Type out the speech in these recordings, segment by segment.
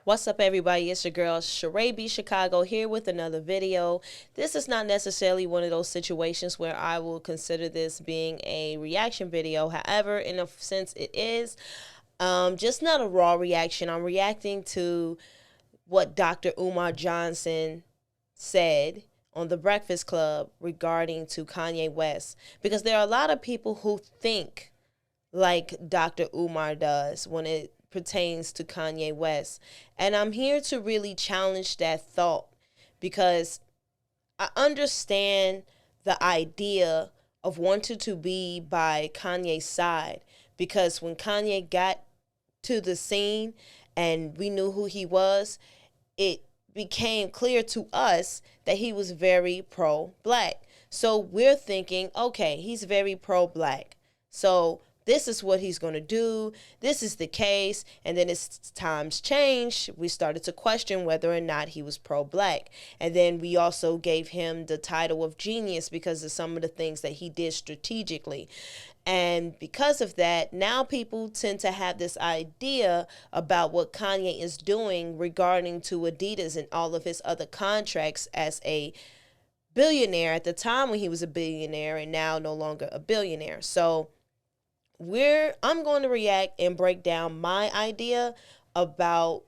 What's up, everybody? It's your girl charaebchicago here with another video. This is not necessarily one of those situations where I will consider this being a reaction video. However, in a sense it is, just not a raw reaction. I'm reacting to what Dr. Umar Johnson said on The Breakfast Club regarding to Kanye West, because there are a lot of people who think like Dr. Umar does when it pertains to Kanye West. And I'm here to really challenge that thought, because I understand the idea of wanting to be by Kanye's side, because when Kanye got to the scene and we knew who he was, it became clear to us that he was very pro-black. So we're thinking, okay, he's very pro-black, so this is what he's going to do. This is the case. And then as times changed, we started to question whether or not he was pro-black. And then we also gave him the title of genius because of some of the things that he did strategically. And because of that, now people tend to have this idea about what Kanye is doing regarding to Adidas and all of his other contracts as a billionaire at the time when he was a billionaire and now no longer a billionaire. So I'm going to react and break down my idea about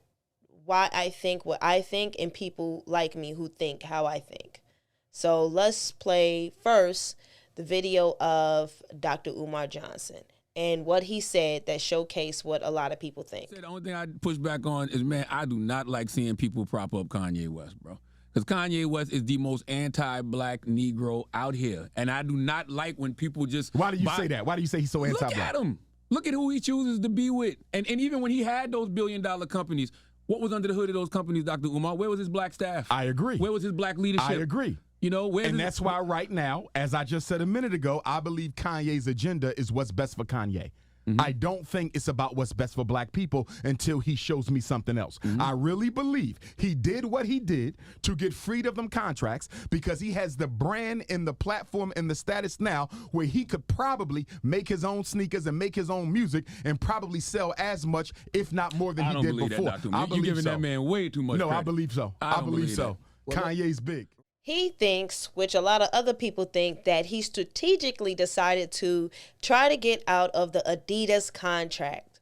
why I think what I think and people like me who think how I think. So let's play first the video of Dr. Umar Johnson and what he said that showcased what a lot of people think. The only thing I push back on is, man, I do not like seeing people prop up Kanye West, bro. Because Kanye West is the most anti-black Negro out here. And I do not like when people just... Why do you say that? Why do you say he's so anti-black? Look at him. Look at who he chooses to be with. And even when he had those billion-dollar companies, what was under the hood of those companies, Dr. Umar? Where was his black staff? I agree. Where was his black leadership? I agree. You know, and that's why right now, as I just said a minute ago, I believe Kanye's agenda is what's best for Kanye. I don't think it's about what's best for black people until he shows me something else. I really believe he did what he did to get freed of them contracts because he has the brand and the platform and the status now where he could probably make his own sneakers and make his own music and probably sell as much, if not more than he did before. You're giving that man way too much No, credit. I believe so. I believe so. Kanye's big. He thinks, which a lot of other people think, that he strategically decided to try to get out of the Adidas contract.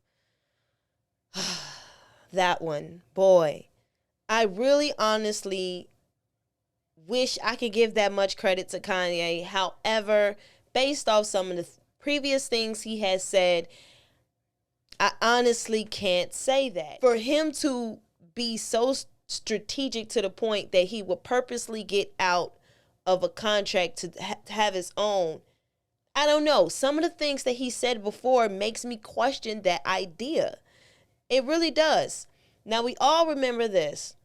That one, boy, I really honestly wish I could give that much credit to Kanye. However, based off some of the previous things he has said, I honestly can't say that. For him to be so strategic to the point that he would purposely get out of a contract to have his own, I don't know. Some of the things that he said before makes me question that idea. It really does. Now, we all remember this.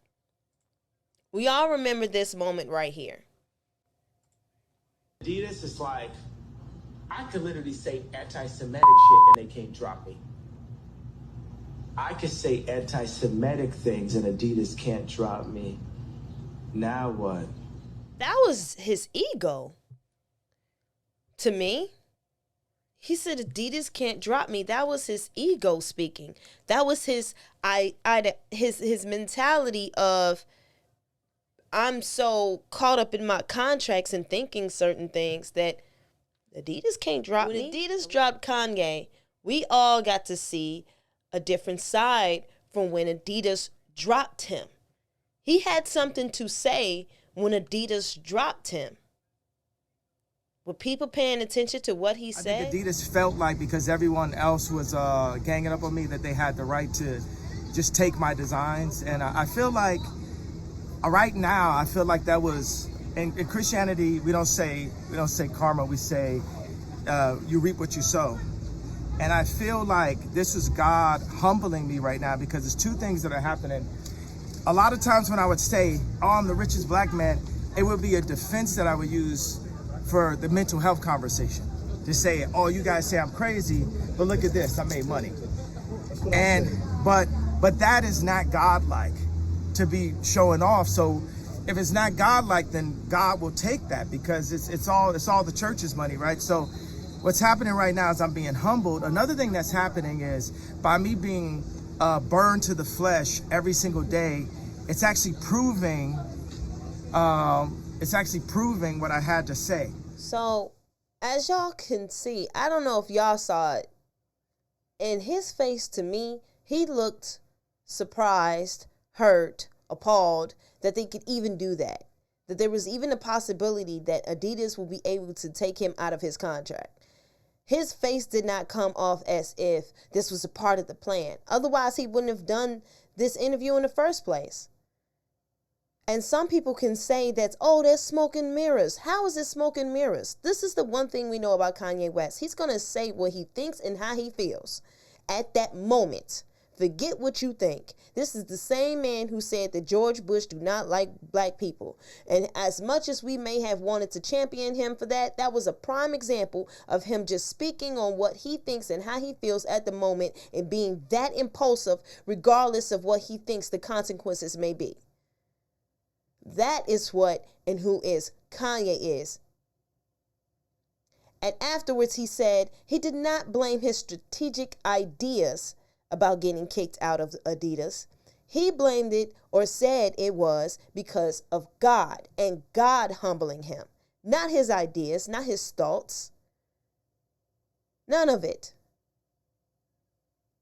We all remember this moment right here. Adidas is like, I could literally say anti-Semitic shit and they can't drop me. I could say anti-Semitic things and Adidas can't drop me. Now what? That was his ego. To me, he said Adidas can't drop me. That was his ego speaking. That was his mentality of, I'm so caught up in my contracts and thinking certain things that Adidas can't drop me. When Adidas dropped Kanye, we all got to see a different side from when Adidas dropped him. He had something to say when Adidas dropped him. Were people paying attention to what he said? I think Adidas felt like because everyone else was ganging up on me that they had the right to just take my designs. And I feel like right now, I feel like that was, in Christianity, we don't say karma, we say you reap what you sow. And I feel like this is God humbling me right now because there's two things that are happening. A lot of times when I would say, oh, I'm the richest black man, it would be a defense that I would use for the mental health conversation. To say, oh, you guys say I'm crazy, but look at this, I made money. And but that is not God-like to be showing off. So if it's not God-like, then God will take that because it's all the church's money, right? So what's happening right now is I'm being humbled. Another thing that's happening is by me being burned to the flesh every single day, it's actually proving what I had to say. So, as y'all can see, I don't know if y'all saw it. In his face, to me, he looked surprised, hurt, appalled that they could even do that. That there was even a possibility that Adidas will be able to take him out of his contract. His face did not come off as if this was a part of the plan. Otherwise, he wouldn't have done this interview in the first place. And some people can say that, oh, there's smoke and mirrors. How is it smoke and mirrors? This is the one thing we know about Kanye West. He's going to say what he thinks and how he feels at that moment. Forget what you think. This is the same man who said that George Bush do not like black people. And as much as we may have wanted to champion him for that, that was a prime example of him just speaking on what he thinks and how he feels at the moment and being that impulsive regardless of what he thinks the consequences may be. That is what and who is Kanye is. And afterwards he said he did not blame his strategic ideas about getting kicked out of Adidas. He blamed it, or said it was, because of God and God humbling him. Not his ideas, not his thoughts. None of it.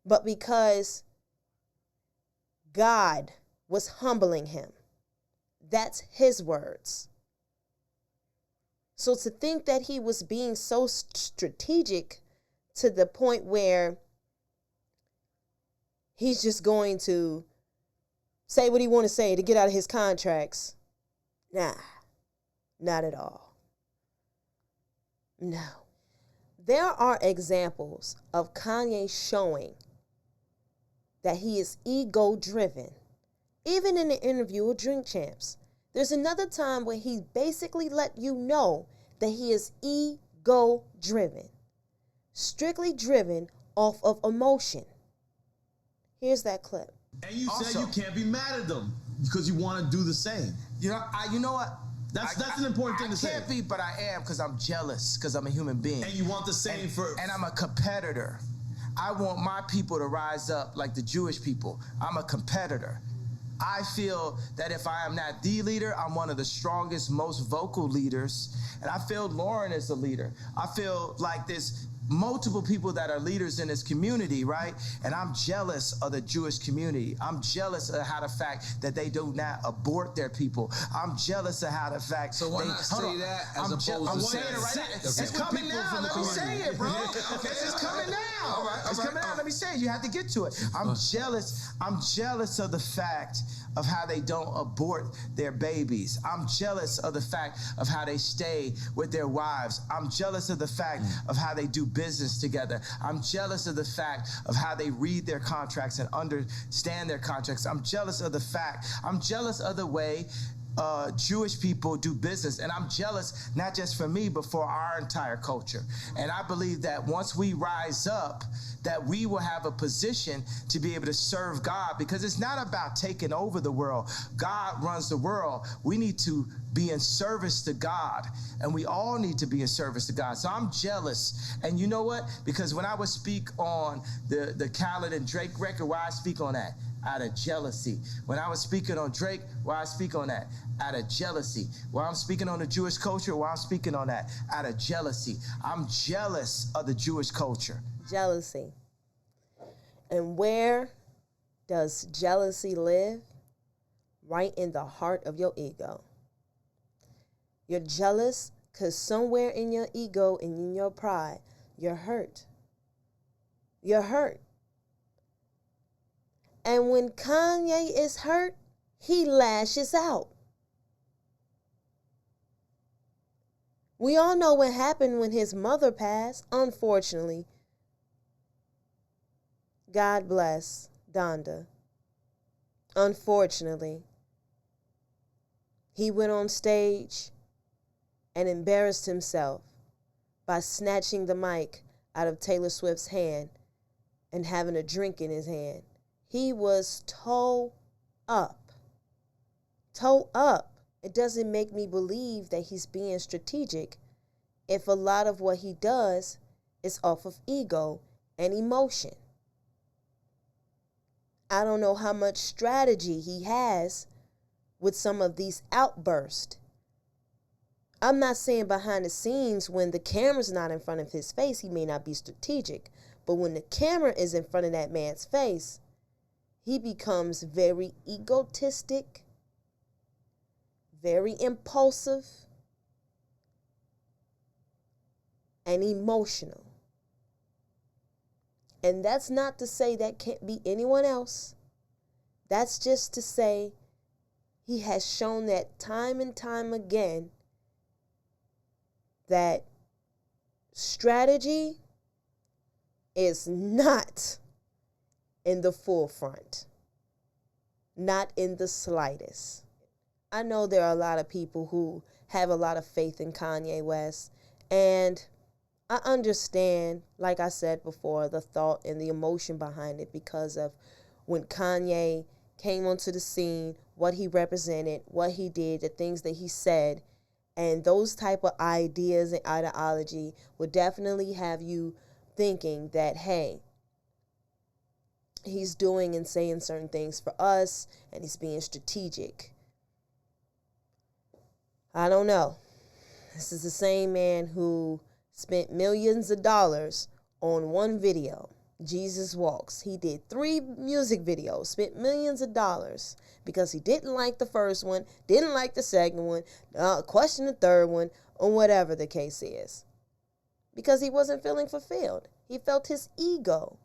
But because God was humbling him. That's his words. So to think that he was being so strategic to the point where he's just going to say what he want to say to get out of his contracts. Nah, not at all. No. There are examples of Kanye showing that he is ego-driven. Even in the interview with Drink Champs, there's another time where he basically let you know that he is ego-driven. Strictly driven off of emotion. Here's that clip. And you said you can't be mad at them because you want to do the same. You know what? That's an important thing to say. I can't be, but I am, because I'm jealous, because I'm a human being. And you want the same and I'm a competitor. I want my people to rise up like the Jewish people. I'm a competitor. I feel that if I am not the leader, I'm one of the strongest, most vocal leaders. And I feel Lauren is the leader. I feel like there's multiple people that are leaders in this community, right? And I'm jealous of the Jewish community. I'm jealous of how the fact that they do not abort their people. I'm jealous of how the fact. So why not say that as opposed to I'm saying it right now. It's coming now. Let me say it, bro. It's coming now. All right. It's coming now. Let me say it. You have to get to it. I'm jealous. I'm jealous of the fact of how they don't abort their babies. I'm jealous of the fact of how they stay with their wives. I'm jealous of the fact of how they do business together. I'm jealous of the fact of how they read their contracts and understand their contracts. I'm jealous of the fact. I'm jealous of the way Jewish people do business. And I'm jealous, not just for me, but for our entire culture. And I believe that once we rise up, that we will have a position to be able to serve God, because it's not about taking over the world. God runs the world. We need to be in service to God, and we all need to be in service to God. So I'm jealous. And you know what? Because when I would speak on the Khaled and Drake record, why I speak on that? Out of jealousy. When I was speaking on Drake, why I speak on that? Out of jealousy. While I'm speaking on the Jewish culture, why I'm speaking on that? Out of jealousy. I'm jealous of the Jewish culture. Jealousy. And where does jealousy live? Right in the heart of your ego. You're jealous because somewhere in your ego and in your pride, you're hurt. You're hurt. And when Kanye is hurt, he lashes out. We all know what happened when his mother passed, unfortunately. God bless Donda. Unfortunately, he went on stage and embarrassed himself by snatching the mic out of Taylor Swift's hand and having a drink in his hand. He was toe up. Toe up. It doesn't make me believe that he's being strategic if a lot of what he does is off of ego and emotion. I don't know how much strategy he has with some of these outbursts. I'm not saying behind the scenes when the camera's not in front of his face, he may not be strategic. But when the camera is in front of that man's face, he becomes very egotistic, very impulsive, and emotional. And that's not to say that can't be anyone else. That's just to say he has shown that time and time again that strategy is not in the forefront, not in the slightest. I know there are a lot of people who have a lot of faith in Kanye West, and I understand, like I said before, the thought and the emotion behind it because of when Kanye came onto the scene, what he represented, what he did, the things that he said, and those type of ideas and ideology would definitely have you thinking that, hey, he's doing and saying certain things for us, and he's being strategic. I don't know. This is the same man who spent millions of dollars on one video, Jesus Walks. He did 3 music videos, spent millions of dollars because he didn't like the first one, didn't like the second one, questioned the third one, or whatever the case is. Because he wasn't feeling fulfilled. He felt his ego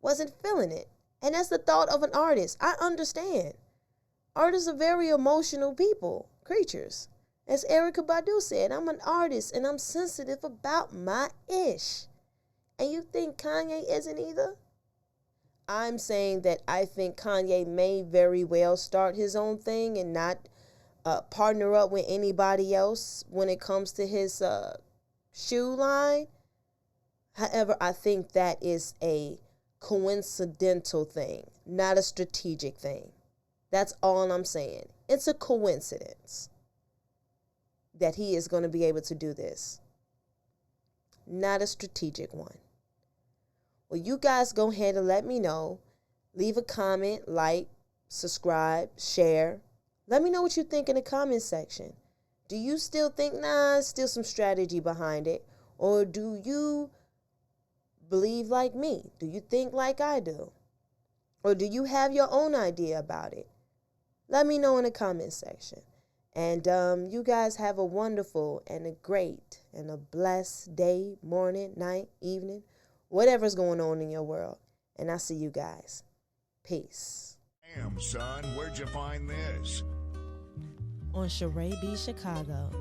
wasn't feeling it. And that's the thought of an artist. I understand. Artists are very emotional people, creatures. As Erykah Badu said, I'm an artist and I'm sensitive about my ish. And you think Kanye isn't either? I'm saying that I think Kanye may very well start his own thing and not partner up with anybody else when it comes to his shoe line. However, I think that is a coincidental thing, not a strategic thing. That's all I'm saying. It's a coincidence that he is going to be able to do this. Not a strategic one. Well, you guys go ahead and let me know. Leave a comment, like, subscribe, share. Let me know what you think in the comment section. Do you still think, nah, still some strategy behind it? Or do you believe like me? Do you think like I do? Or do you have your own idea about it? Let me know in the comment section. And you guys have a wonderful and a great and a blessed day, morning, night, evening, whatever's going on in your world. And I'll see you guys. Peace. Damn, son, where'd you find this? On Charaebchicago.